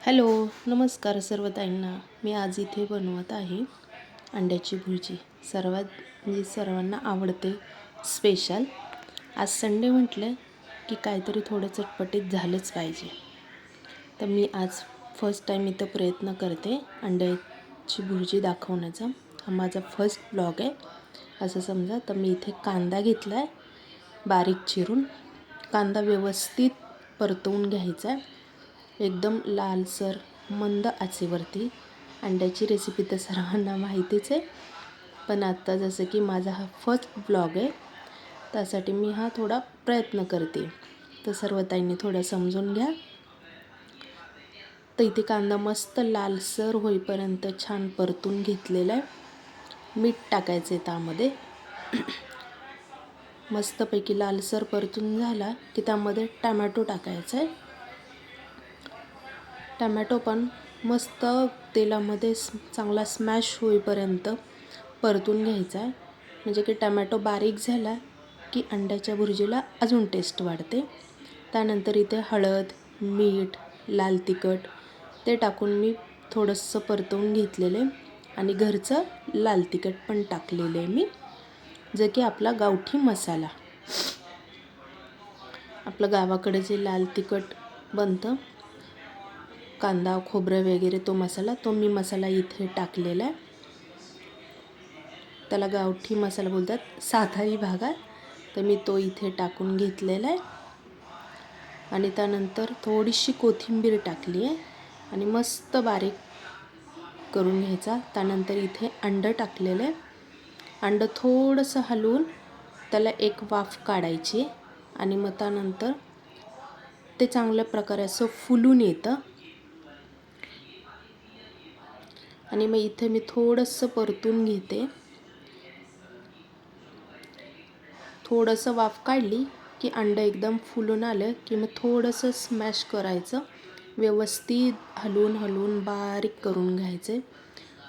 Hello, नमस्कार सर्व ताईंना. मी आज इथे बनवत आहे अंड्याची भुर्जी. सर्वांना आवडते स्पेशल. आज संडे म्हटलं की काहीतरी थोडं चटपटीत झालंच पाहिजे. तर मी आज फर्स्ट टाईम इथं प्रयत्न करते अंड्याची भुर्जी दाखवण्याचा. हा माझा फर्स्ट ब्लॉग आहे असं समजा. तर मी इथे कांदा घेतला आहे बारीक चिरून. कांदा व्यवस्थित परतवून घ्यायचा आहे एकदम लालसर मंद आचेवरती. अंड्याची रेसिपी तर सर्वांना माहितीच आहे, पण आता जसं की माझा हा फर्स्ट ब्लॉग आहे त्यासाठी मी हा थोडा प्रयत्न करते. तर सर्व ताईंनी थोडं समजून घ्या. तर इथे कांदा मस्त लालसर होईपर्यंत छान परतून घेतलेला आहे. मीठ टाकायचं आहे त्यामध्ये. मस्तपैकी लालसर परतून झाला की त्यामध्ये टमॅटो टाकायचा आहे. टमॅटो पण मस्त तेलामध्ये चांगला स्मॅश होईपर्यंत परतून घ्यायचा आहे, म्हणजे की टमॅटो बारीक झाला की अंड्याच्या भुर्जीला अजून टेस्ट वाढते. त्यानंतर इथे हळद, मीठ, लाल तिखट ते टाकून मी थोडंसं परतवून घेतलेले आणि घरचं लाल तिखट पण टाकलेलं आहे मी, जे की आपला गावठी मसाला. आपलं गावाकडे जे लाल तिखट बनतं, कांदा खोबरं वगैरे तो मी मसाला इथे टाकलेला आहे. त्याला गावठी मसाला बोलतात सातारी भागात. तर मी तो इथे टाकून घेतलेला आहे आणि त्यानंतर थोडीशी कोथिंबीर टाकली आहे आणि मस्त बारीक करून घ्यायचा. त्यानंतर इथे अंडं टाकलेलं आहे. अंडं थोडंसं हलवून त्याला एक वाफ काढायची आणि मग त्यानंतर ते चांगल्या प्रकारे असं फुलून येतं. आणि मग इथे मी थोडंसं परतून घेते. थोडंसं वाफ काढली की अंडं एकदम फुलून आलं की मग थोडंसं स्मॅश करायचं, व्यवस्थित हलवून बारीक करून घ्यायचे.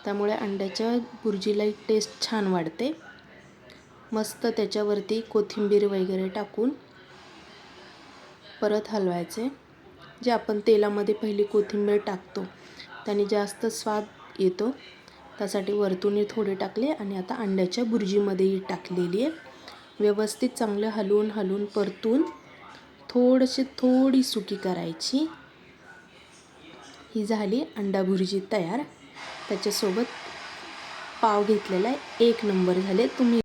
त्यामुळे अंड्याच्या भुर्जीला एक टेस्ट छान वाढते. मस्त त्याच्यावरती कोथिंबीर वगैरे टाकून परत हलवायचे. जे आपण तेलामध्ये पहिली कोथिंबीर टाकतो त्याने जास्त स्वाद येतो, त्यासाठी वरतूनही थोडे टाकले आणि आता अंड्याच्या भुर्जीमध्येही टाकलेली आहे. व्यवस्थित चांगलं हलवून परतून थोडी सुकी करायची. ही झाली अंडा भुर्जी तयार. त्याच्यासोबत पाव घेतलेला आहे. एक नंबर झाले. तुम्ही